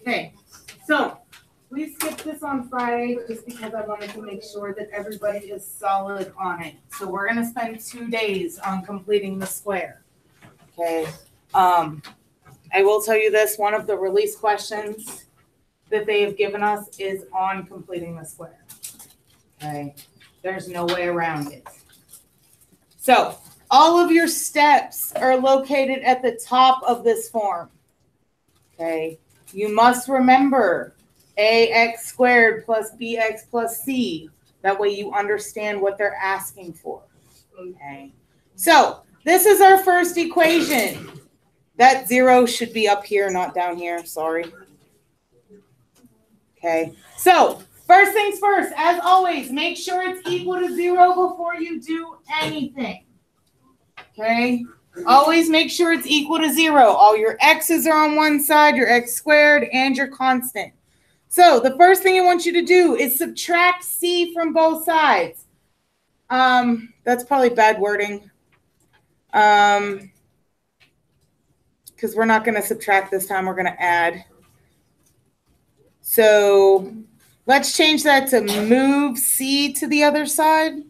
Okay, so we skipped this on Friday just because I wanted to make sure that everybody is solid on it. So we're going to spend 2 days on completing the square. Okay. I will tell you this, one of the release questions that they have given us is on completing the square. Okay. There's no way around it. So all of your steps are located at the top of this form. Okay. You must remember ax squared plus bx plus c. That way you understand what they're asking for. Okay. So this is our first equation. That 0 should be up here, not down here. Sorry. Okay. So first things first, as always, make sure it's equal to 0 before you do anything. Okay. Always make sure it's equal to 0. All your x's are on one side, your x squared, and your constant. So the first thing I want you to do is subtract c from both sides. That's probably bad wording. Because we're not going to subtract this time. We're going to add. So let's change that to move c to the other side.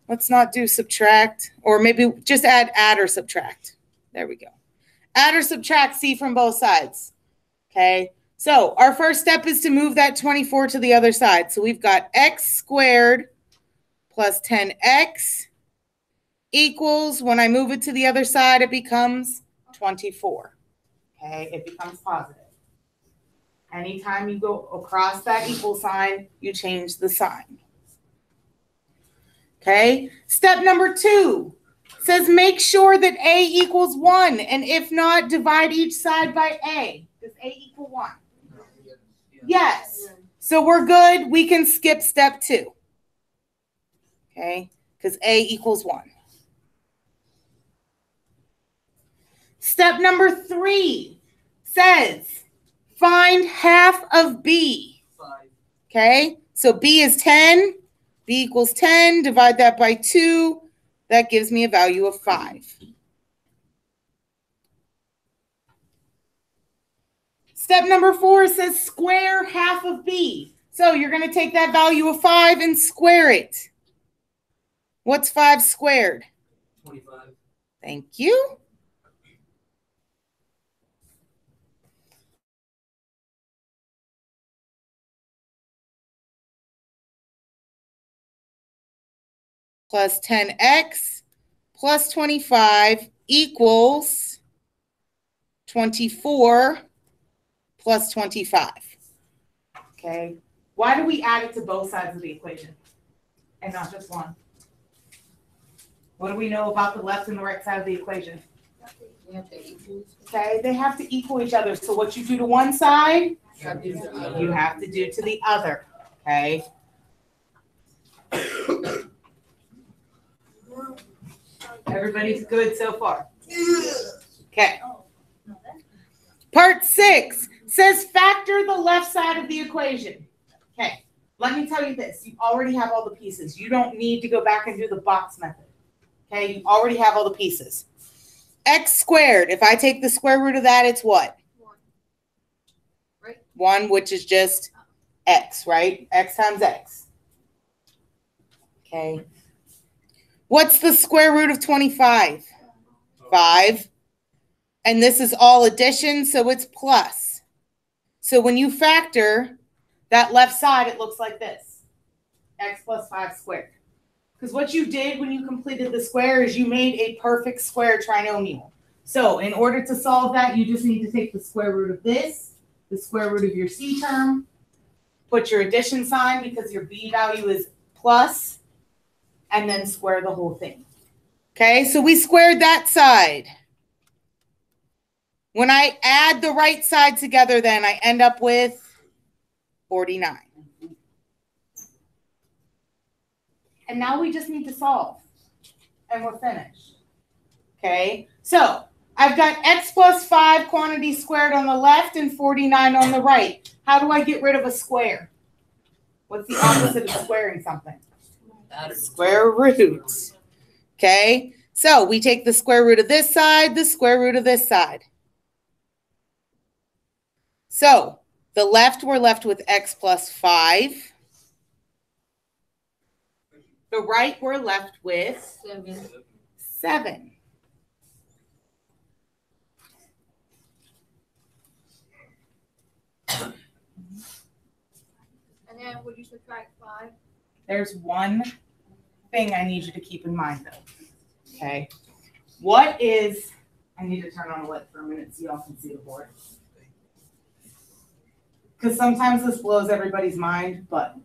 Let's not do subtract, or maybe just add or subtract. There we go. Add or subtract c from both sides. Okay. So our first step is to move that 24 to the other side. So we've got x squared plus 10x equals, when I move it to the other side, it becomes 24. Okay, it becomes positive. Anytime you go across that equal sign, you change the sign. Okay, step number 2 says make sure that a equals 1, and if not, divide each side by a. Does a equal 1? Yes. So we're good. We can skip step 2. Okay, because a equals 1. Step number 3 says find half of b. 5. Okay, so b is 10. B equals 10. Divide that by 2. That gives me a value of 5. Step number 4 says square half of b. So you're going to take that value of 5 and square it. What's 5 squared? 25. Thank you. Plus 10x plus 25 equals 24 plus 25. Okay. Why do we add it to both sides of the equation and not just one? What do we know about the left and the right side of the equation? Okay, they have to equal each other. So what you do to one side, you have to do to the other. Okay. Everybody's good so far. Okay. Part 6 says factor the left side of the equation. Okay. Let me tell you this. You already have all the pieces. You don't need to go back and do the box method. Okay. You already have all the pieces. X squared. If I take the square root of that, it's what? 1. Right? 1, which is just x, right? X times x. Okay. What's the square root of 25? 5. And this is all addition, so it's plus. So when you factor that left side, it looks like this. X plus 5 squared. Because what you did when you completed the square is you made a perfect square trinomial. So in order to solve that, you just need to take the square root of this, the square root of your c term, put your addition sign because your b value is plus, and then square the whole thing. Okay, so we squared that side. When I add the right side together, then I end up with 49. And now we just need to solve. And we're finished. Okay, so I've got x plus 5 quantity squared on the left and 49 on the right. How do I get rid of a square? What's the opposite of squaring something? Square root. Okay, so we take the square root of this side, the square root of this side. So the left, we're left with x plus 5. The right, we're left with 7. And then would you subtract 5? There's one thing I need you to keep in mind though. Okay. What is, I need to turn on the light for a minute so y'all can see the board. Because sometimes this blows everybody's mind, but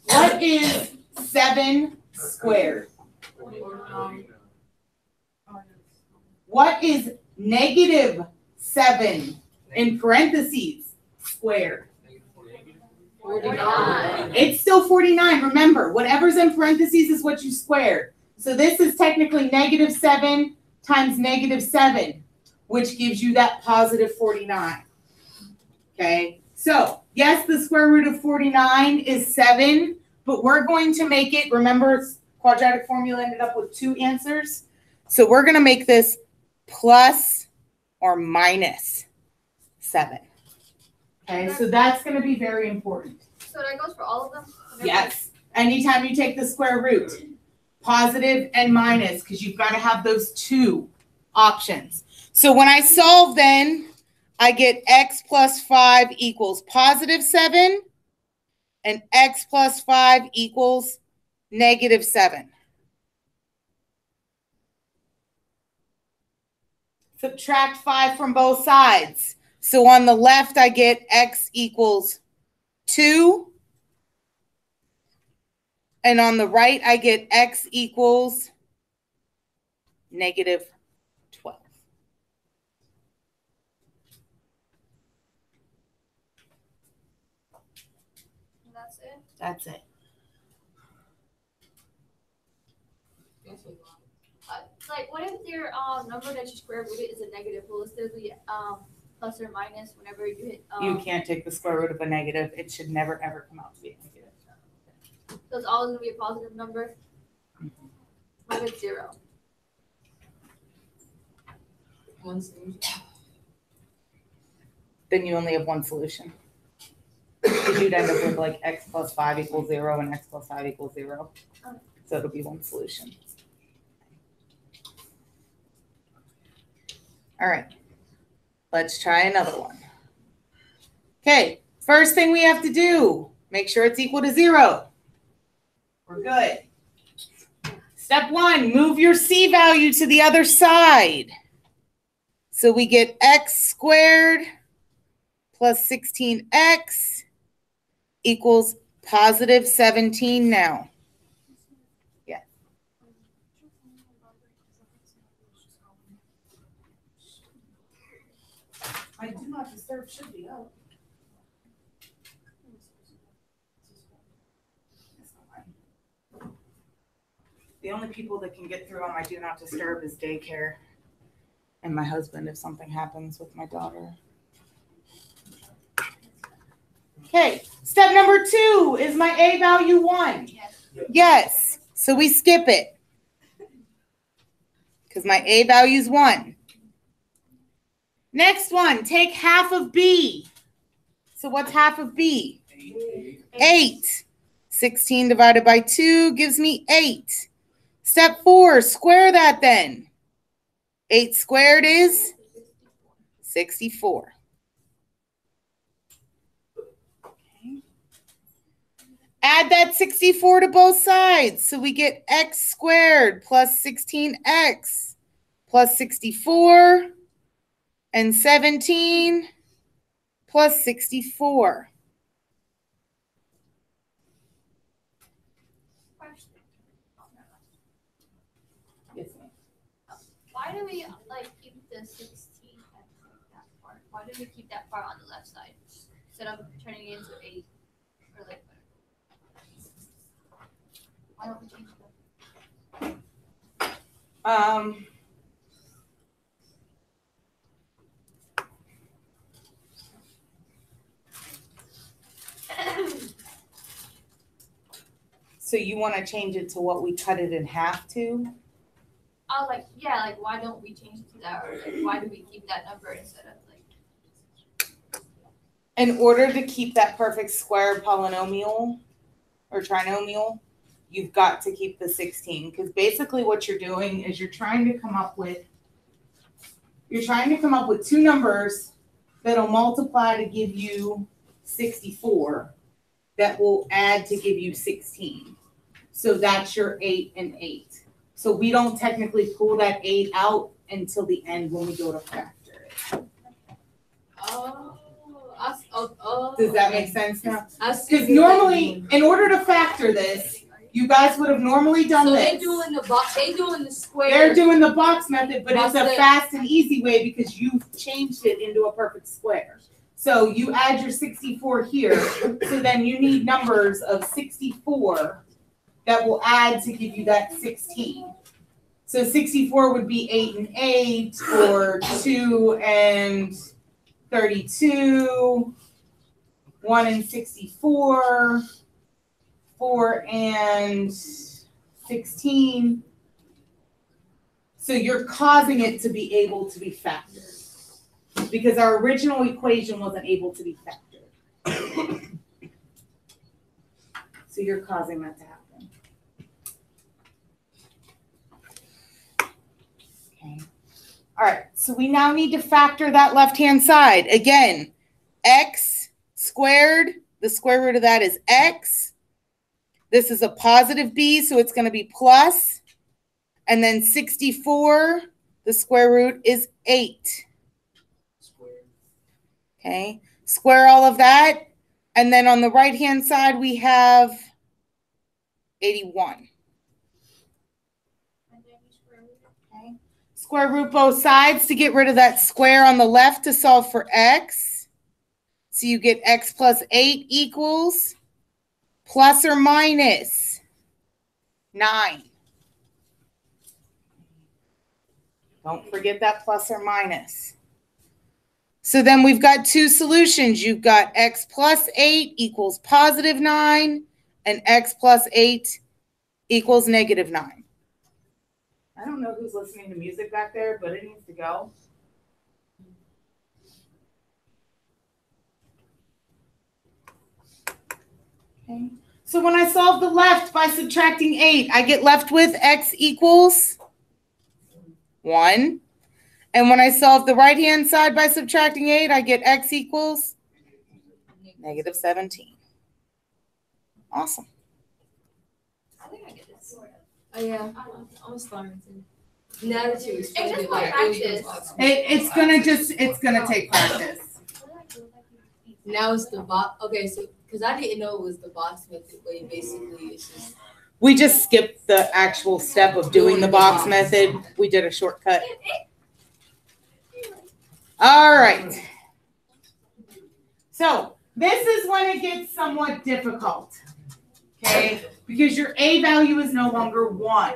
what is 7 squared? What is negative 7 in parentheses squared? 49. It's still 49. Remember, whatever's in parentheses is what you squared. So this is technically negative 7 times negative 7, which gives you that positive 49. Okay, so yes, the square root of 49 is 7, but we're going to make it, remember, quadratic formula ended up with 2 answers. So we're going to make this plus or minus 7. Okay, so that's going to be very important. So that goes for all of them? Yes, anytime you take the square root, positive and minus, because you've got to have those 2 options. So when I solve then, I get x plus 5 equals positive 7, and x plus 5 equals negative 7. Subtract 5 from both sides. So on the left, I get x equals 2. And on the right, I get x equals negative 12. And that's it? That's it. Like, what if your number that you square rooted is a negative? Will it still be plus or minus whenever you hit? You can't take the square root of a negative. It should never, ever come out to be a negative. So it's always going to be a positive number? What if it's 0? Then you only have one solution. Because you'd end up with like x plus 5 equals 0 and x plus 5 equals 0. So it'll be one solution. All right, let's try another one. Okay, first thing we have to do, make sure it's equal to 0. We're good. Step 1, move your c value to the other side. So we get x squared plus 16x equals positive 17 now. Yeah. I do not disturb should be up. The only people that can get through on my do not disturb is daycare and my husband if something happens with my daughter. Okay, step number 2, is my a value 1? Yes. Yes, so we skip it because my a value is 1. Next one, take half of b. So what's half of b? 8. 16 divided by 2 gives me 8. Step 4, square that then. 8 squared is 64. Okay. Add that 64 to both sides. So we get x squared plus 16x plus 64 and 17 plus 64. Yes, ma'am. Why do we keep the 16 at that part? Why do we keep that part on the left side instead of turning it into 8 or like why don't we change that? So you want to change it to what we cut it in half to? I was like, yeah, like why don't we change it to that, or like why do we keep that number instead of like? In order to keep that perfect square polynomial or trinomial, you've got to keep the 16, because basically what you're doing is you're trying to come up with two numbers that'll multiply to give you 64 that will add to give you 16. So that's your 8 and 8. So we don't technically pull that 8 out until the end when we go to factor it. Does that make sense now? Because normally, in order to factor this, you guys would have normally done this. They doing the square. They're doing the box method, but it's a fast and easy way because you've changed it into a perfect square. So you add your 64 here. So then you need numbers of 64 that will add to give you that 16. So 64 would be 8 and 8, or 2 and 32, 1 and 64, 4 and 16. So you're causing it to be able to be factored because our original equation wasn't able to be factored. So you're causing that to happen. Okay. All right, so we now need to factor that left-hand side. Again, x squared, the square root of that is x. This is a positive b, so it's going to be plus. And then 64, the square root is 8. Okay, square all of that. And then on the right-hand side, we have 81. Okay. Square root both sides to get rid of that square on the left to solve for x. So you get x plus 8 equals plus or minus 9. Don't forget that plus or minus. So then we've got two solutions. You've got x plus 8 equals positive 9, and x plus 8 equals negative 9. I don't know who's listening to music back there, but it needs to go. Okay. So when I solve the left by subtracting 8, I get left with x equals 1. And when I solve the right-hand side by subtracting 8, I get x equals negative 17. Awesome. I think I get this. Oh yeah, I was starting to. Now that you explained It's it, just like more it practice. was awesome. It's gonna take practice. Now it's the box. Okay, so because I didn't know it was the box method, but basically it's just. We just skipped the actual step of doing the box method. We did a shortcut. All right. So this is when it gets somewhat difficult, okay? Because your A value is no longer 1.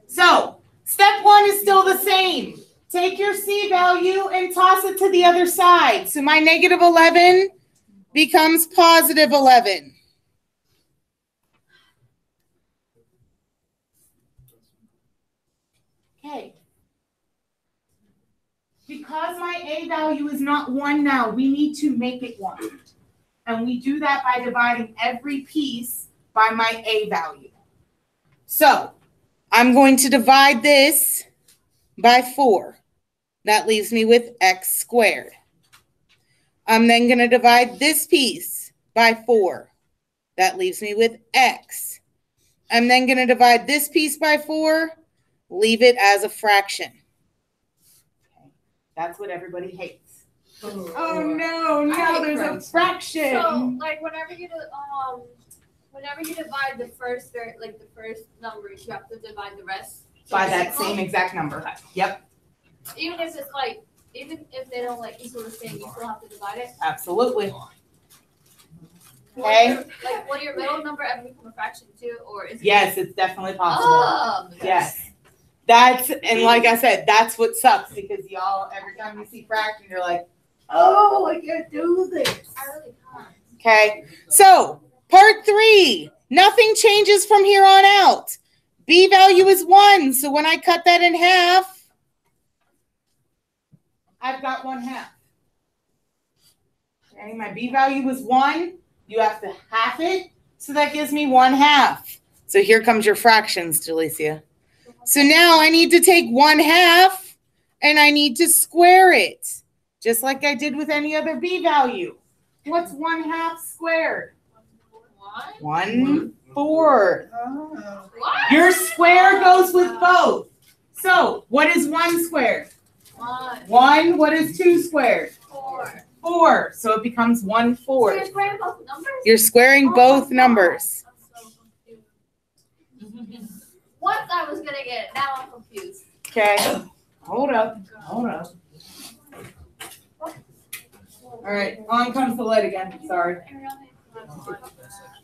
So step 1 is still the same. Take your C value and toss it to the other side. So my negative 11 becomes positive 11. Okay. Because my A value is not 1 now, we need to make it 1. And we do that by dividing every piece by my A value. So I'm going to divide this by 4. That leaves me with x squared. I'm then going to divide this piece by 4. That leaves me with x. I'm then going to divide this piece by 4, leave it as a fraction. That's what everybody hates. Oh no, now there's a fraction. So like whenever you divide the first numbers, you have to divide the rest by that same exact number. Yep. Even if they don't like equal the same, you still have to divide it. Absolutely. Okay. Will your middle number ever become a fraction too, or is it? Yes, it's definitely possible. Yes. And like I said, that's what sucks because y'all, every time you see fraction, you're like, oh, I can't do this. I really can't. Okay. So part 3, Nothing changes from here on out. B value is 1, so when I cut that in half, I've got 1/2. Okay, my B value is 1. You have to half it, so that gives me 1/2. So here comes your fractions, Jalecia. So now I need to take 1/2 and I need to square it, just like I did with any other B value. What's 1/2 squared? 1/4. What? Your square goes with both. So what is 1 squared? 1. 1. What is 2 squared? 4. 4. So it becomes 1/4. So you're squaring both numbers? You're squaring Oh both my numbers. God. I'm so confused. Once I was gonna get it, now I'm confused. Okay. Hold up. Hold up. All right. On comes the light again. Sorry.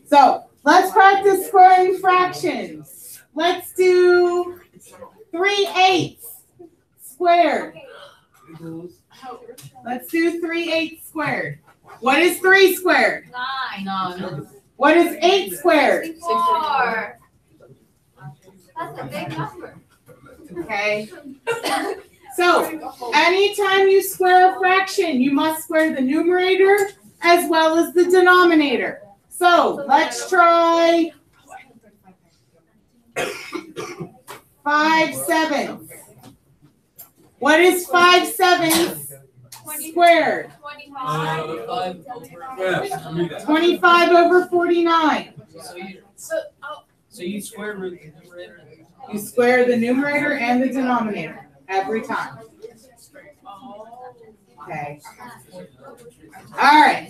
So let's practice squaring fractions. Let's do 3/8 squared. Let's do 3/8 squared. What is 3 squared? 9. What is 8 squared? 64. That's a big number. Okay. So anytime you square a fraction, you must square the numerator as well as the denominator. So let's try 5/7. What is 5/7 squared? 25. 25 over 49. So you square root the numerator. You square the numerator and the denominator every time. Okay. All right.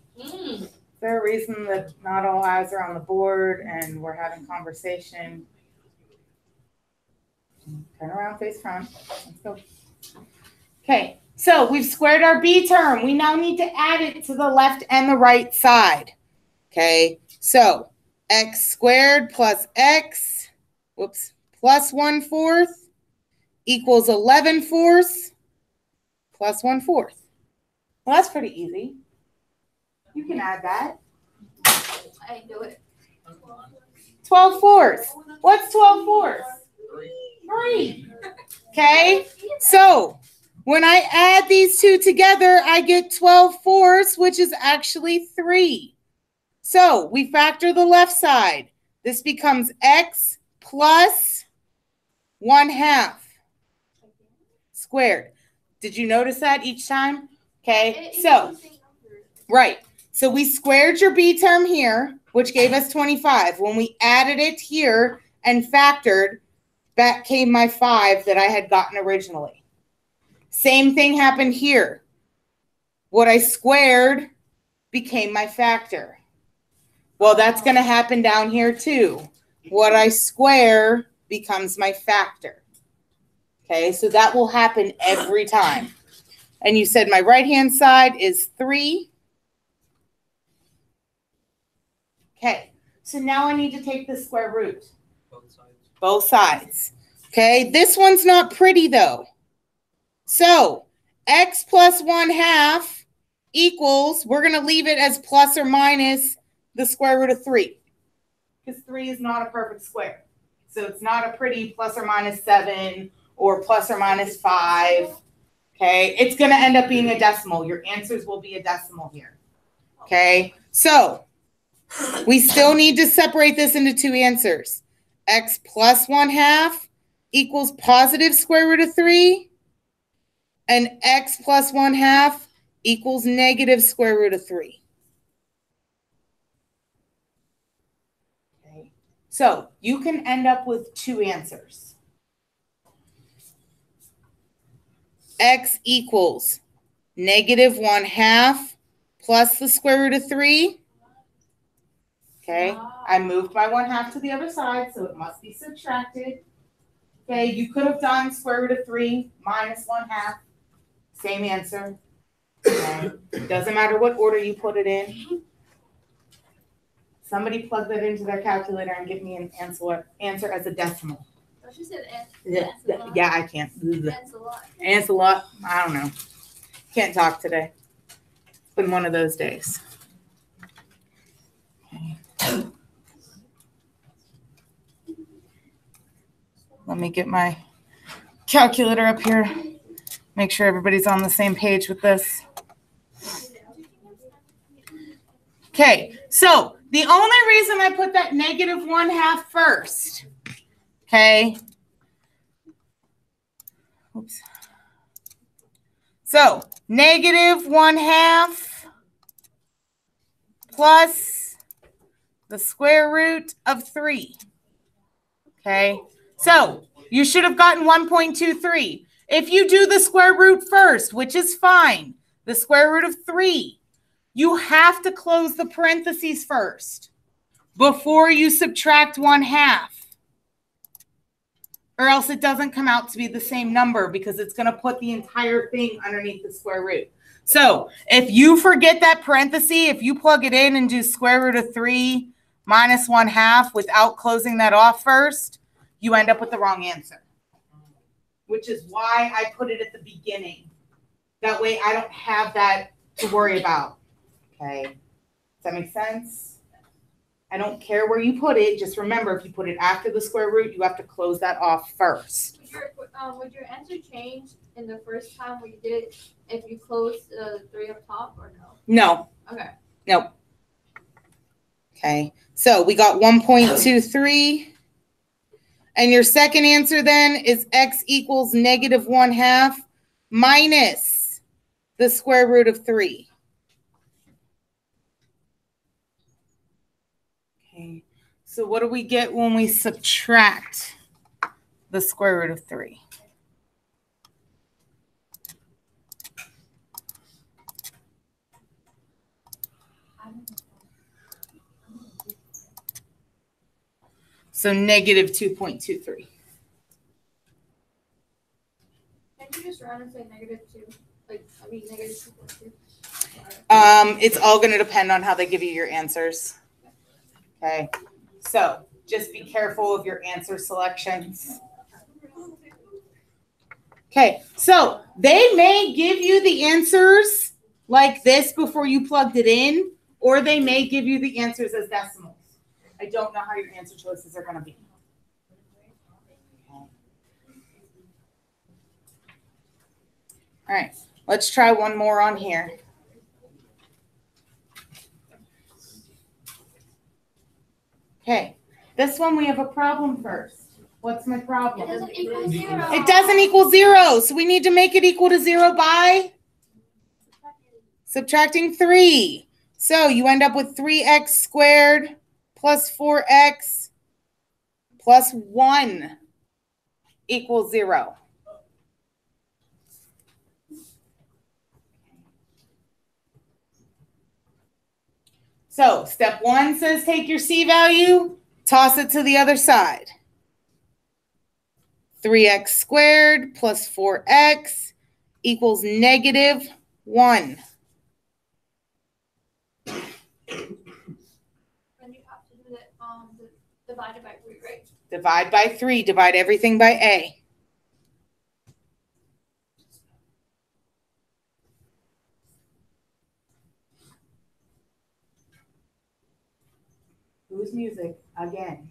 Is there a reason that not all eyes are on the board and we're having conversation? Turn around, face front. Let's go. Okay, so we've squared our B term. We now need to add it to the left and the right side. Okay, so x squared plus x, plus 1/4 equals 11/4 plus 1/4. Well, that's pretty easy. You can add that. I do it. 12/4. What's 12/4? 3. Okay, so when I add these two together, I get 12/4, which is actually 3. So we factor the left side. This becomes x plus 1/2 squared. Did you notice that each time? Okay, so, right. So we squared your B term here, which gave us 25. When we added it here and factored, back came my 5 that I had gotten originally. Same thing happened here. What I squared became my factor. Well, that's going to happen down here too. What I square becomes my factor. Okay, so that will happen every time. And you said my right-hand side is 3. Okay, so now I need to take the square root. Both sides. Okay, this one's not pretty though. So x plus 1/2 equals, we're going to leave it as plus or minus the square root of 3. Because 3 is not a perfect square. So it's not a pretty plus or minus 7 or plus or minus 5. Okay, it's going to end up being a decimal. Your answers will be a decimal here. Okay, so we still need to separate this into 2 answers. X plus 1/2 equals positive square root of 3. And x plus 1/2 equals negative square root of 3. Okay, so you can end up with 2 answers. X equals negative 1/2 plus the square root of 3. Okay, I moved my 1/2 to the other side, so it must be subtracted. Okay, you could have done square root of 3 minus 1/2. Same answer. Okay? Doesn't matter what order you put it in. Somebody plug that into their calculator and give me an answer as a decimal. Oh, she said Yeah, I can't. Ants a lot. Ants a lot. I don't know. Can't talk today. It's been one of those days. Okay. Let me get my calculator up here. Make sure everybody's on the same page with this. Okay, so the only reason I put that -1/2 first, okay? Oops. So -1/2 plus the square root of 3. Okay, so you should have gotten 1.23. If you do the square root first, which is fine, the square root of 3, you have to close the parentheses first before you subtract 1/2. Or else it doesn't come out to be the same number because it's going to put the entire thing underneath the square root. So if you forget that parenthesis, if you plug it in and do square root of 3 minus 1/2 without closing that off first, you end up with the wrong answer. Which is why I put it at the beginning. That way I don't have that to worry about. Okay. Does that make sense? I don't care where you put it. Just remember, if you put it after the square root, you have to close that off first. Would your answer change in the first time when you did it if you closed the 3 up top or no? No. Okay. Nope. Okay. So we got 1.23. And your second answer then is x equals -1/2 minus the square root of 3. Okay. So what do we get when we subtract the square root of 3? So -2.23. Can't you just round and say -2? -2.2. It's all going to depend on how they give you your answers. Okay. So just be careful of your answer selections. Okay. So they may give you the answers like this before you plugged it in, or they may give you the answers as decimals. I don't know how your answer choices are going to be. All right, let's try one more on here. Okay, this one we have a problem first. What's my problem? It doesn't equal 0. It doesn't equal 0, so we need to make it equal to 0 by subtracting 3. So you end up with 3x squared plus 4x plus 1 equals 0. So step 1 says take your C value, toss it to the other side. 3x squared plus 4x equals -1. Then you have to do the divided by 3, right? Divide by 3. Divide everything by A. Whose music again?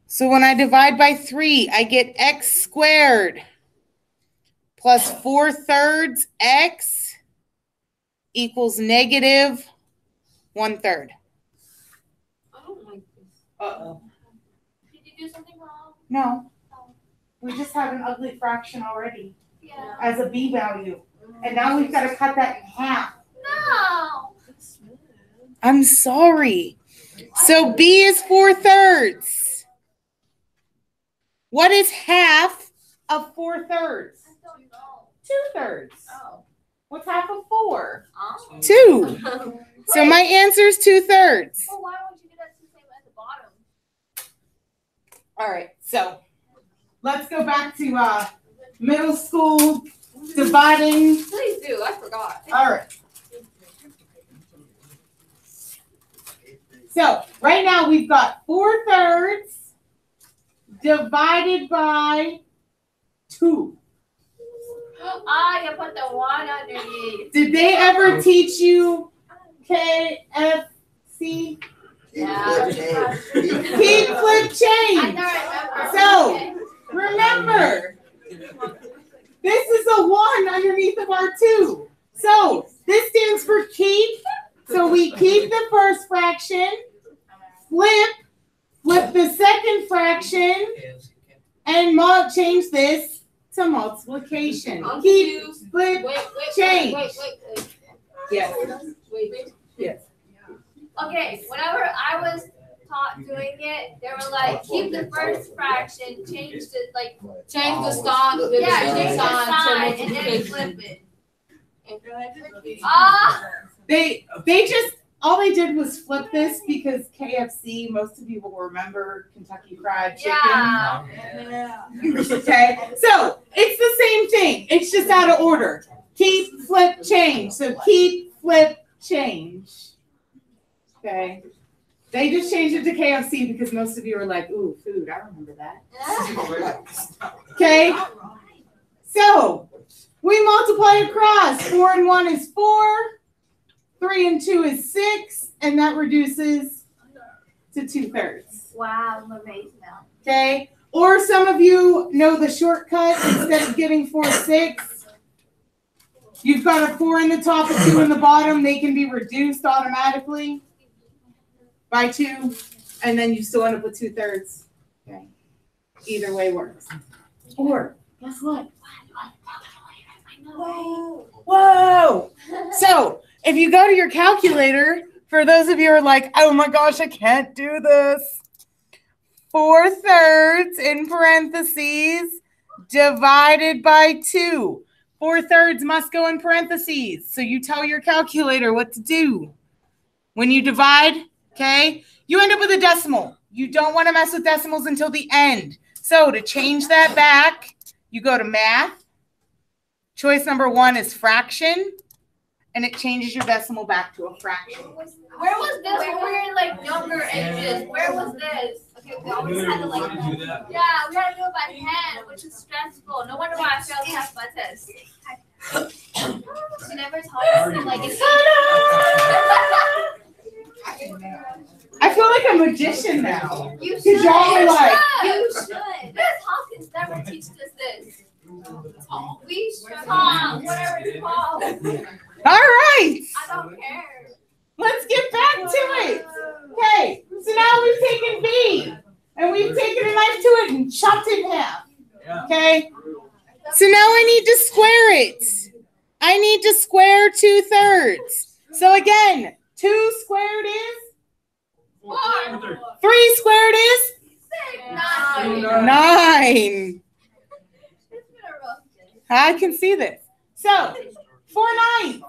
So when I divide by 3, I get x squared plus 4/3 x equals -1/3. I don't like this. Uh-oh. Did you do something wrong? No. We just have an ugly fraction already Yeah. as a b value. And now we've got to cut that in half. No. I'm sorry. So b is 4/3. What is half of 4/3? I don't know. 2/3. Oh. What's half of 4? Oh. 2. So my answer is 2/3. Well, why won't you do that the same at the bottom? All right, so let's go back to middle school dividing. Please do, I forgot. All right. So right now we've got 4/3 divided by 2. Ah, you put the 1 underneath. Did they ever teach you KFC? Yeah. Keep, flip, I change. don't So remember. remember, this is a 1 underneath of our 2. So this stands for keep. So we keep the first fraction, flip the second fraction, and change this to multiplication. I'm Keep, confused. flip, Wait, change. wait. Yes. Wait. Yes. Okay, whenever I was taught doing it, they were like, keep the first fraction, change the like, Change the sign. yeah, change the sign, and then flip it. Ah, They just all they did was flip this because KFC. Most of people will remember Kentucky Fried Chicken. yeah. Okay, so it's the same thing. It's just out of order. Keep, flip, change. So keep, flip, change. Okay. They just changed it to KFC because most of you are like, ooh, food. I remember that. Okay. So we multiply across. 4 and 1 is 4. 3 and 2 is 6. And that reduces to 2/3. Wow, I'm amazed now. Okay. Or some of you know the shortcut. Instead of getting 4 6, you've got a 4 in the top, a 2 in the bottom. They can be reduced automatically by 2, and then you still end up with 2/3. Okay. Either way works. Or guess what? Whoa! So if you go to your calculator, for those of you who are like, oh my gosh, I can't do this. 4/3 in parentheses divided by 2. 4/3 must go in parentheses. So you tell your calculator what to do. When you divide, okay, you end up with a decimal. You don't want to mess with decimals until the end. So to change that back, you go to math. Choice number 1 is fraction, and it changes your decimal back to a fraction. Where was this when we were in like younger ages? Where was this? Okay, we always had to like, yeah, we had to do it by hand, which is stressful. No wonder why I failed half my test. She never taught us to like. I feel like a magician now. You should. y'all are like- You should. Miss Hawkins never teaches us this. We should. Whatever it's called. All right. I don't care. Let's get back to it. Okay, so now we've taken B and we've taken a knife to it and chopped it in half. Okay, so now I need to square it. I need to square 2/3. So again, 2 squared is 4. 3 squared is 9. 9. It's been a rough day. I can see this. So 4/9.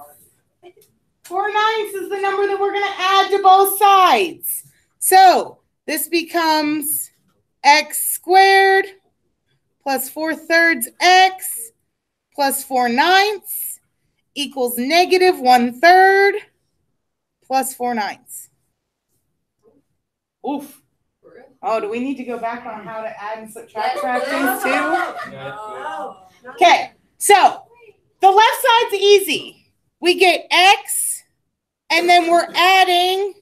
4/9 is the number that we're going to add to both sides. So this becomes x squared plus 4/3 x plus 4/9 equals negative 1/3 plus 4/9. Oof. Oh, do we need to go back on how to add and subtract fractions too? Okay, so the left side's easy. We get x, and then we're adding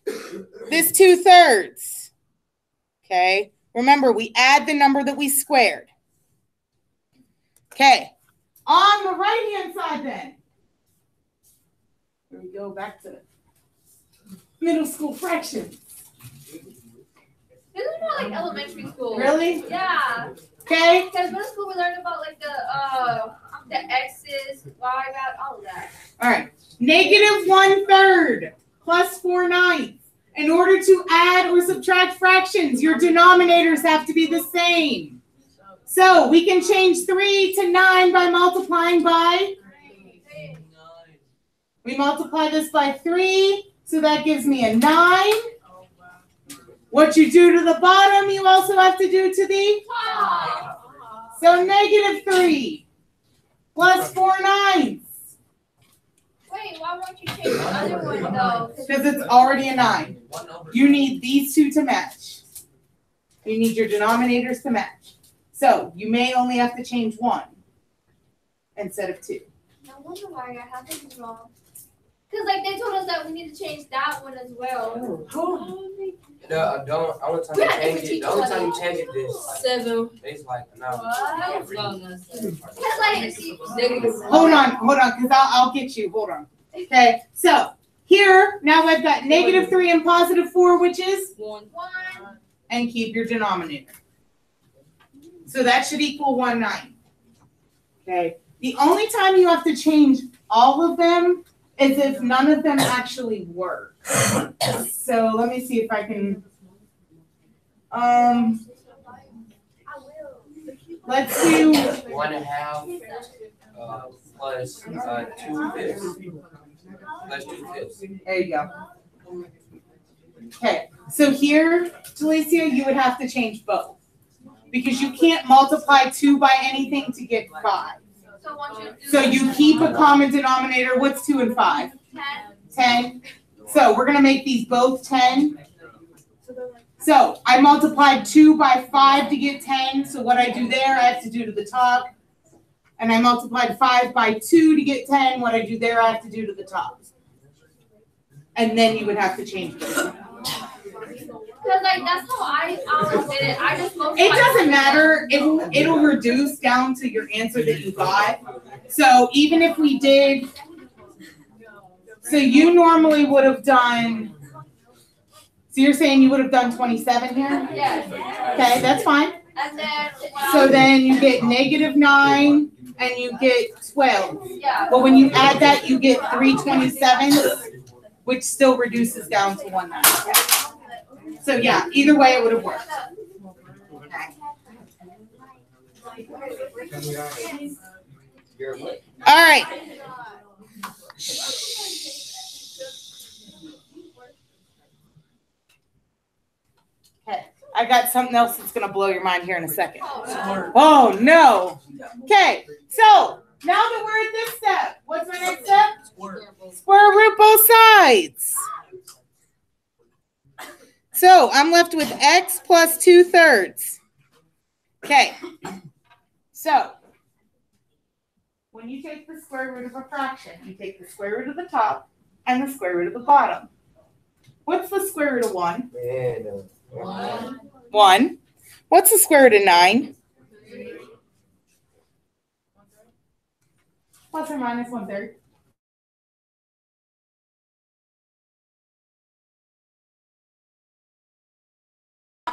this 2/3. Okay, remember we add the number that we squared. Okay, on the right-hand side then. Here we go back to middle school fractions. This is more like elementary school. Really? Yeah. Okay. Because middle school we learned about like the x's, y, all of that. All right. Negative 1/3 plus 4/9. In order to add or subtract fractions, your denominators have to be the same. So we can change 3 to 9 by multiplying by. We multiply this by 3, so that gives me a 9. What you do to the bottom, you also have to do to the Top. So -3 plus 4/9 Wait, why won't you change the other one though? because it's already a 9. You need these two to match. You need your denominators to match. So you may only have to change 1 instead of 2. No wonder why I have this wrong. Because like they told us that we need to change that one as well. No, I don't. I want to change it. The only time you change it is 7. it's like no. What? No, no, 7. Because like Negative. Hold on, because I'll get you. Hold on. Okay, so here, now I've got -3 and +4, which is 1. and keep your denominator. So that should equal 1/9. Okay. The only time you have to change all of them is if none of them actually work. So let me see if I can. Let's do 1/2 plus 2/5 plus 2/5. There you go. Okay, so here, Talicia, you would have to change both. Because you can't multiply 2 by anything to get 5. so once you do So you keep a common denominator. What's 2 and 5? 10. So we're going to make these both 10. So I multiplied 2 by 5 to get 10. So what I do there, I have to do to the top. And I multiplied 5 by 2 to get 10. What I do there, I have to do to the top. And then you would have to change this. Because like that's how I always did it. I just It doesn't matter. It'll reduce down to your answer that you got. So even if we did, so you normally would have done, so you're saying you would have done 27 here? Yes. Okay, that's fine. And then So then you get -9 and you get 12. yeah. But when you add that, you get 327, which still reduces down to 1/9. So yeah, either way it would have worked. All right. Okay, I got something else that's gonna blow your mind here in a second. Oh no. Okay, so now that we're at this step, what's my next step? Square root both sides. So I'm left with x plus 2/3. Okay. So when you take the square root of a fraction, you take the square root of the top and the square root of the bottom. What's the square root of 1? 1. What's the square root of 9? Plus or minus 1/3.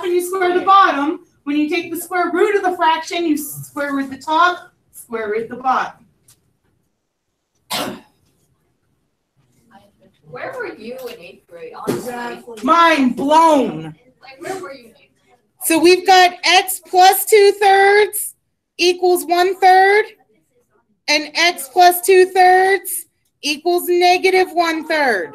And you square the bottom. When you take the square root of the fraction, you square root the top, square root the bottom. Where were you in 8th grade, honestly? Mind blown. Like, where were you in 8th grade? So we've got x plus 2/3 equals 1/3, and x plus 2/3 equals -1/3.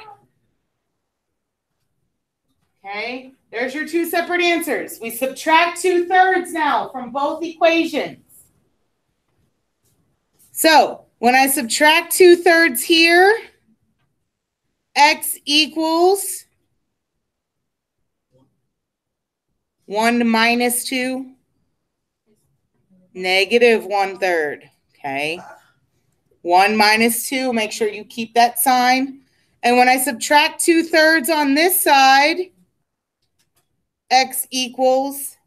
Okay, there's your two separate answers. We subtract 2/3 now from both equations. So when I subtract 2/3 here, x equals 1 minus 2, -1/3. Okay. 1 minus 2, make sure you keep that sign. And when I subtract 2/3 on this side, x equals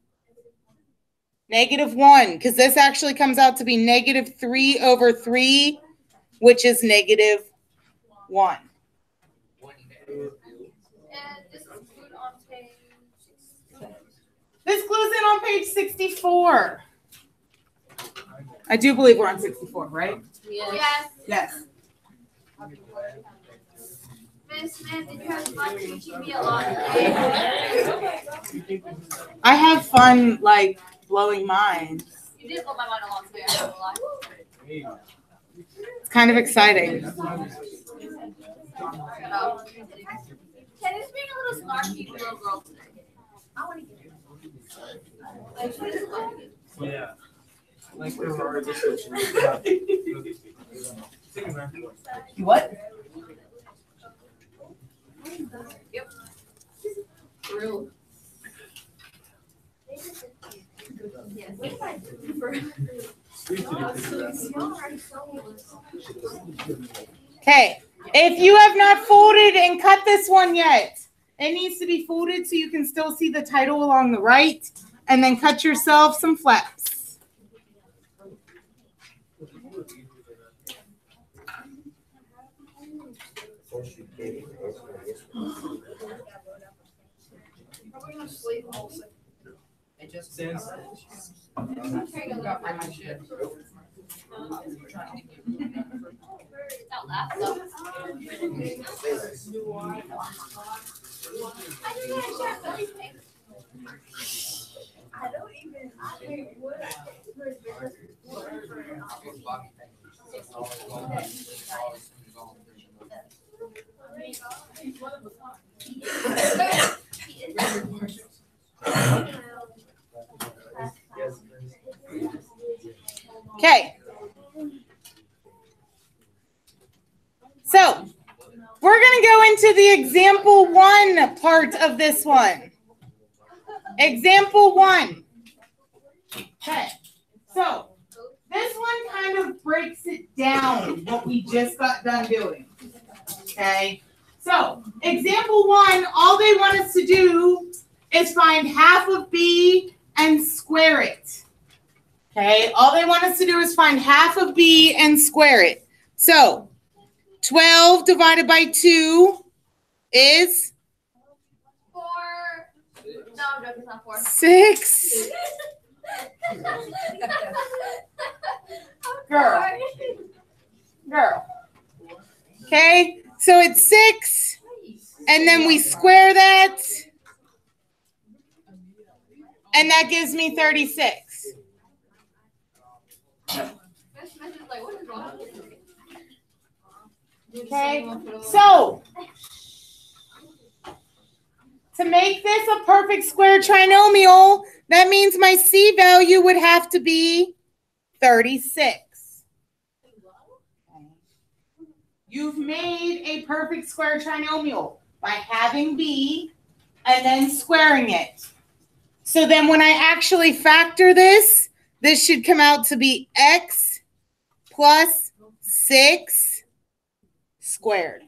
-1, because this actually comes out to be -3/3, which is -1. And this is good on page 64. This clues in on page 64. I do believe we're on 64, right? Yes. Yes. Miss Smith, did you have fun teaching me a lot today? I have fun, like, blowing minds. You did blow my mind a lot today, I'm not gonna lie. It's kind of exciting. Kenny's being a little snarky little girl today. I want to get it. Yeah. Like there are descriptions. What? Yep. Real. Yes. What if I do for? Okay. If you have not folded and cut this one yet, it needs to be folded so you can still see the title along the right, and then cut yourself some flaps. It just since Not laugh though. I don't even. Okay. So we're going to go into the example 1 part of this one. Example 1. Okay. So this one kind of breaks it down, what we just got done doing. Okay. So example 1, all they want us to do is find half of B and square it. Okay. All they want us to do is find half of B and square it. So 12 divided by 2 is 4. No, it's not 4. 6. Girl. Okay, so it's 6, and then we square that, and that gives me 36. Okay, so to make this a perfect square trinomial, that means my C value would have to be 36. You've made a perfect square trinomial by having B and then squaring it. So then when I actually factor this, this should come out to be x plus 6 squared.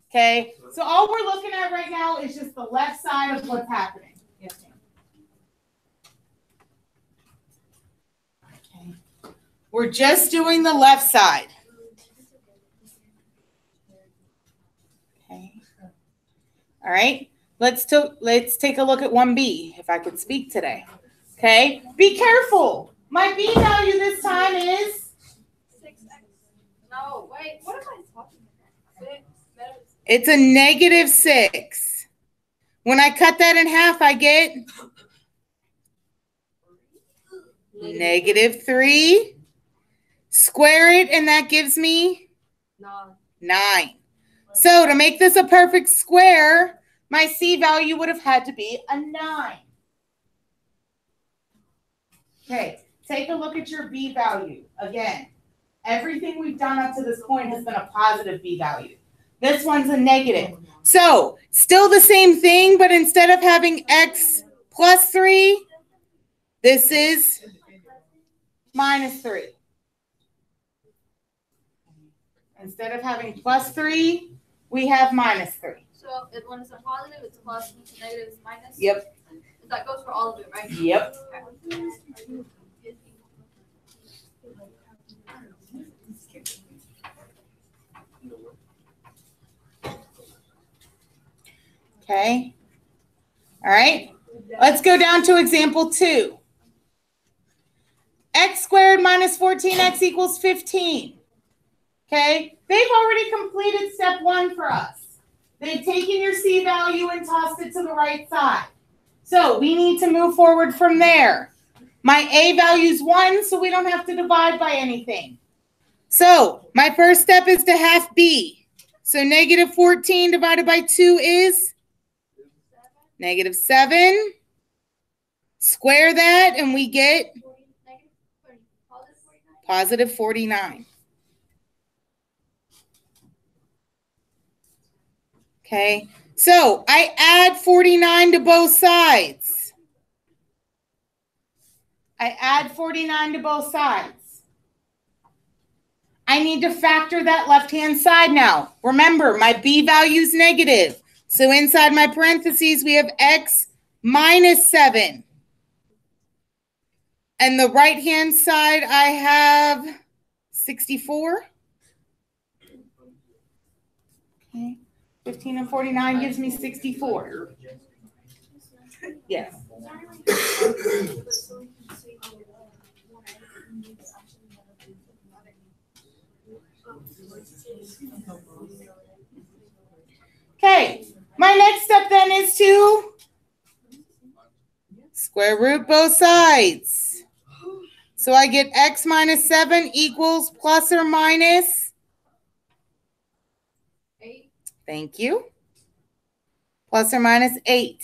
Okay, so all we're looking at right now is just the left side of what's happening. Yes, ma'am. Okay. We're just doing the left side. Okay. All right. Let's take a look at 1B, if I could speak today. Okay. Be careful. My B value this time is 6x. No, wait. What am I talking about? 6. It's a negative 6. When I cut that in half, I get negative 3. Square it, and that gives me 9. So to make this a perfect square, my C value would have had to be a 9. Okay, take a look at your B value. Again, everything we've done up to this point has been a positive B value. This one's a negative. So still the same thing, but instead of having x plus 3, this is minus 3. Instead of having plus 3, we have minus 3. So when it's a positive, it's plus, when it's a negative, it's minus? Yep. That goes for all of it, right? Yep. Okay. All right. Let's go down to example 2. X squared minus 14x equals 15. Okay. They've already completed step 1 for us. They've taken your C value and tossed it to the right side. So we need to move forward from there. My A value is 1, so we don't have to divide by anything. So my first step is to half B. So negative 14 divided by 2 is negative 7. Square that and we get positive 49. Okay, so I add 49 to both sides. I add 49 to both sides. I need to factor that left-hand side now. Remember, my b value is negative. So inside my parentheses, we have x minus 7. And the right-hand side, I have 64. Okay. 15 and 49 gives me 64. Yes. Okay, my next step then is to square root both sides. So I get x minus 7 equals plus or minus 8. Thank you. Plus or minus 8.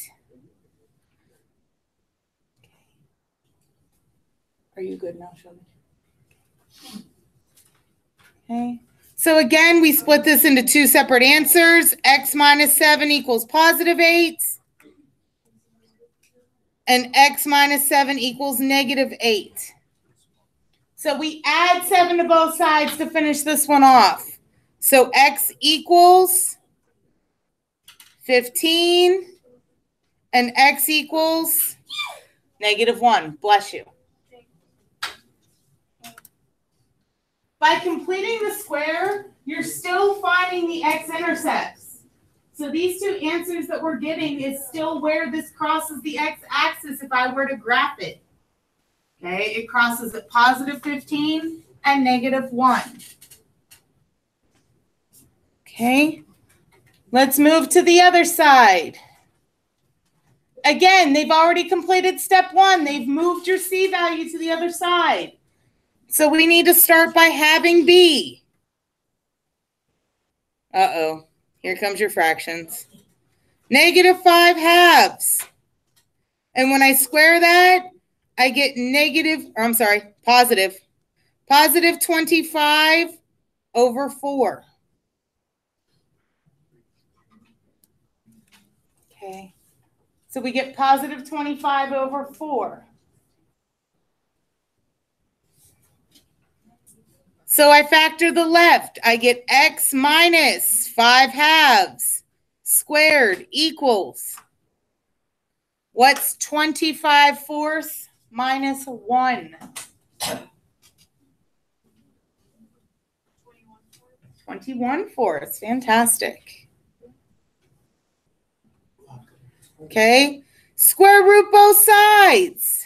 Are you good now, Shelby? Okay. So again, we split this into two separate answers. X minus 7 equals positive 8. And x minus 7 equals negative 8. So we add 7 to both sides to finish this one off. So x equals 15 and x equals negative 1. Bless you. By completing the square, you're still finding the x-intercepts. So these two answers that we're getting is still where this crosses the x-axis if I were to graph it. Okay, it crosses at positive 15 and negative 1. Okay, let's move to the other side. Again, they've already completed step 1. They've moved your c value to the other side. So we need to start by having b. Uh-oh, here comes your fractions. Negative 5 halves. And when I square that, I get positive 25 over 4. Okay, so we get positive 25 over 4. So I factor the left. I get x minus 5 halves squared equals, what's 25 fourths minus 1? 21 fourths. Fantastic. Okay. Square root both sides.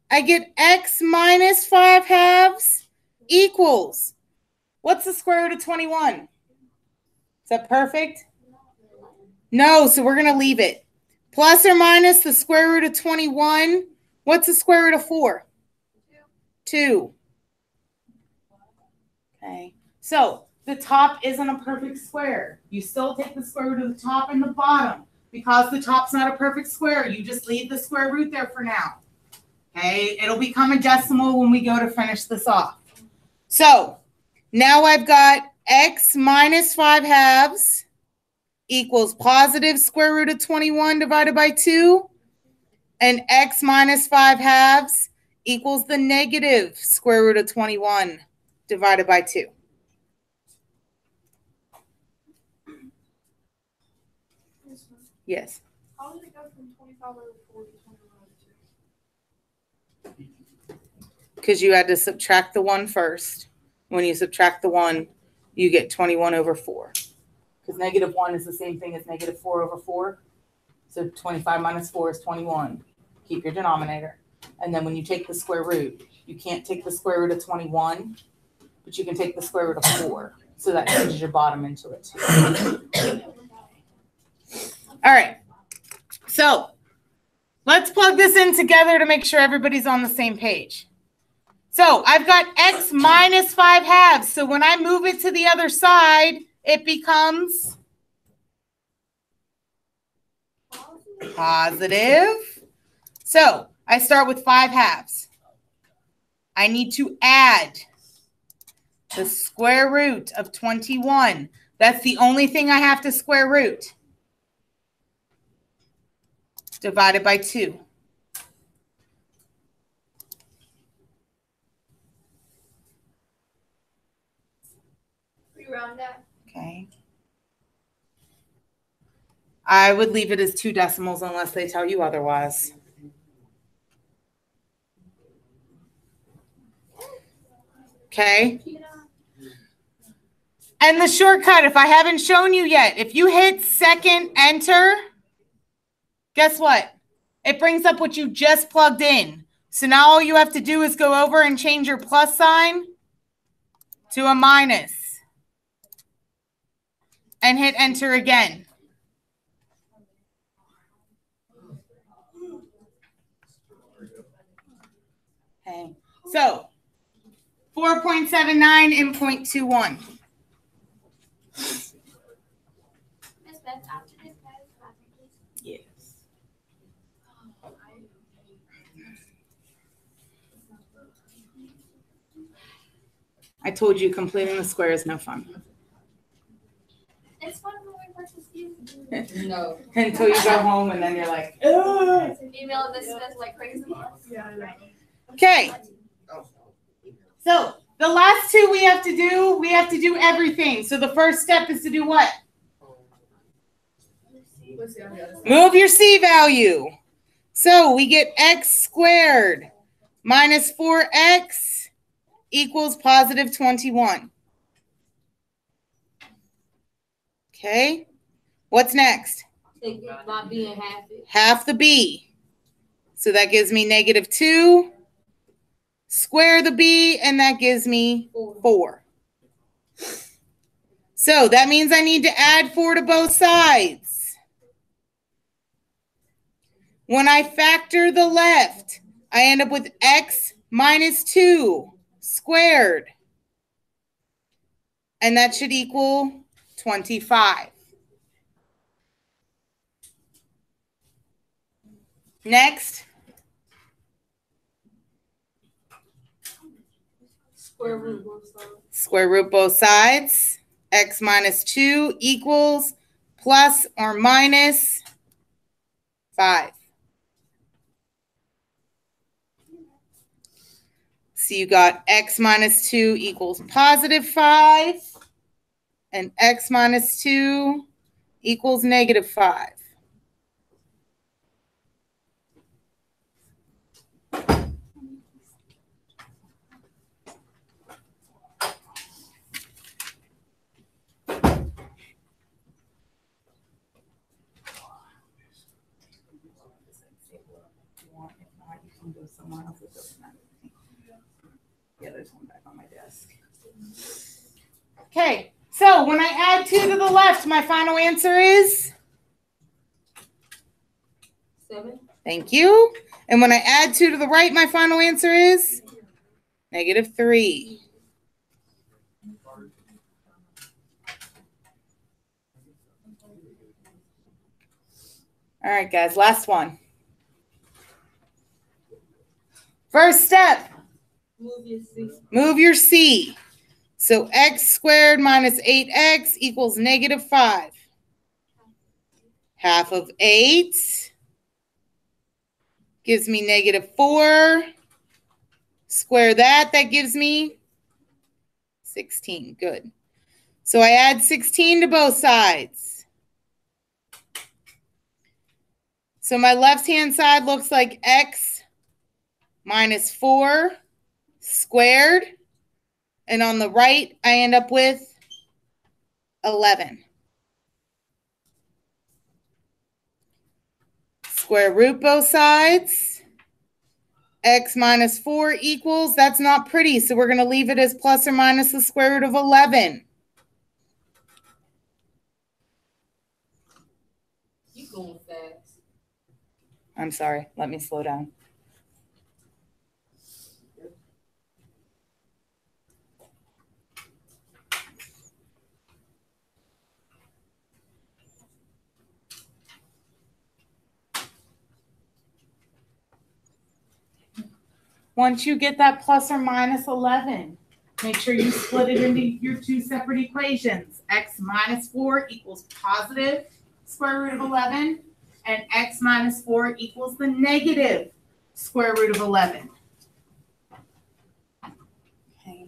I get x minus 5 halves equals, what's the square root of 21? Is that perfect? No, so we're going to leave it. Plus or minus the square root of 21. What's the square root of 4? 2. Okay, so the top isn't a perfect square. You still take the square root of the top and the bottom. Because the top's not a perfect square, you just leave the square root there for now. Okay, it'll become a decimal when we go to finish this off. So now I've got x minus 5 halves equals positive square root of 21 divided by 2. And x minus 5 halves equals the negative square root of 21 divided by 2. Yes. How did it go from 25 over 4 to 21 over 2? Because you had to subtract the 1 first. When you subtract the 1, you get 21 over 4. Because negative 1 is the same thing as negative 4 over 4. So 25 minus 4 is 21. Keep your denominator. And then when you take the square root, you can't take the square root of 21, but you can take the square root of 4. So that changes your bottom into it too. All right. So let's plug this in together to make sure everybody's on the same page. So I've got x minus 5 halves. So when I move it to the other side, it becomes positive So I start with 5/2. I need to add the square root of 21. That's the only thing I have to square root. Divided by 2. We round that. Okay. I would leave it as 2 decimals unless they tell you otherwise. Okay. And the shortcut, if I haven't shown you yet, if you hit second enter, guess what? It brings up what you just plugged in. So now all you have to do is go over and change your plus sign to a minus. And hit enter again. Okay. So 4.79 and 0.21. Miss Beth, after this, guys, Yes. I told you completing the square is no fun. it's fun when we purchase you. No. Until you go home and then you're like, ugh. Email Miss Beth like crazy. Okay. So the last two we have to do everything. So the first step is to do what? Move your C value. So we get x squared minus 4x equals positive 21. Okay. What's next? Take my B and half it. Half the b. So that gives me negative 2. Square the b, and that gives me 4. So that means I need to add 4 to both sides. When I factor the left, I end up with x minus 2 squared. And that should equal 25. Next. Square root both sides. Square root both sides. X minus 2 equals plus or minus 5. So you got x minus 2 equals positive 5. And x minus 2 equals negative 5. Yeah, there's one back on my desk. Okay, so when I add 2 to the left, my final answer is 7. Thank you. And when I add 2 to the right, my final answer is negative 3. All right, guys, last one. First step, Move your C. move your C. So x squared minus 8x equals negative 5. Half of 8 gives me negative 4. Square that, that gives me 16. Good. So I add 16 to both sides. So my left-hand side looks like x minus 4 squared. And on the right, I end up with 11. Square root both sides. X minus 4 equals, that's not pretty, so we're going to leave it as plus or minus the square root of 11. You going fast. I'm sorry, let me slow down. Once you get that plus or minus 11, make sure you split it into your two separate equations. X minus 4 equals positive square root of 11, and x minus 4 equals the negative square root of 11. Okay.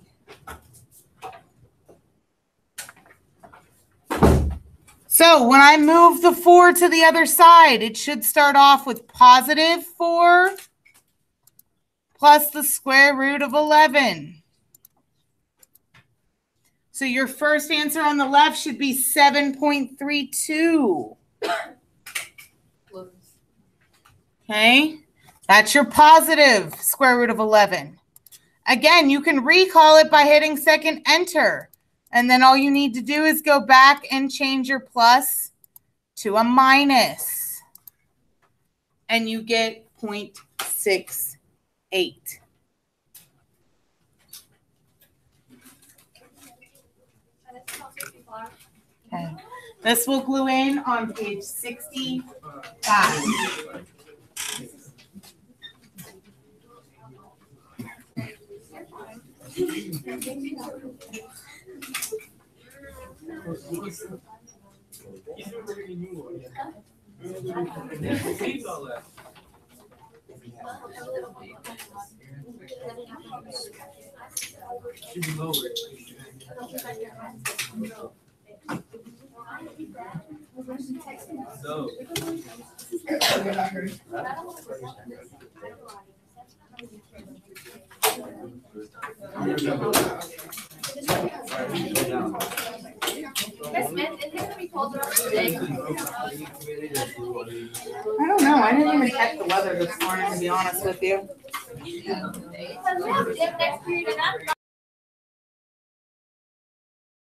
So when I move the 4 to the other side, it should start off with positive 4 plus the square root of 11. So your first answer on the left should be 7.32. Okay, that's your positive square root of 11. Again, you can recall it by hitting second enter. And then all you need to do is go back and change your plus to a minus. And you get 0.68. Okay. This will glue in on page 65. I don't know. I didn't even check the weather this morning, to be honest with you.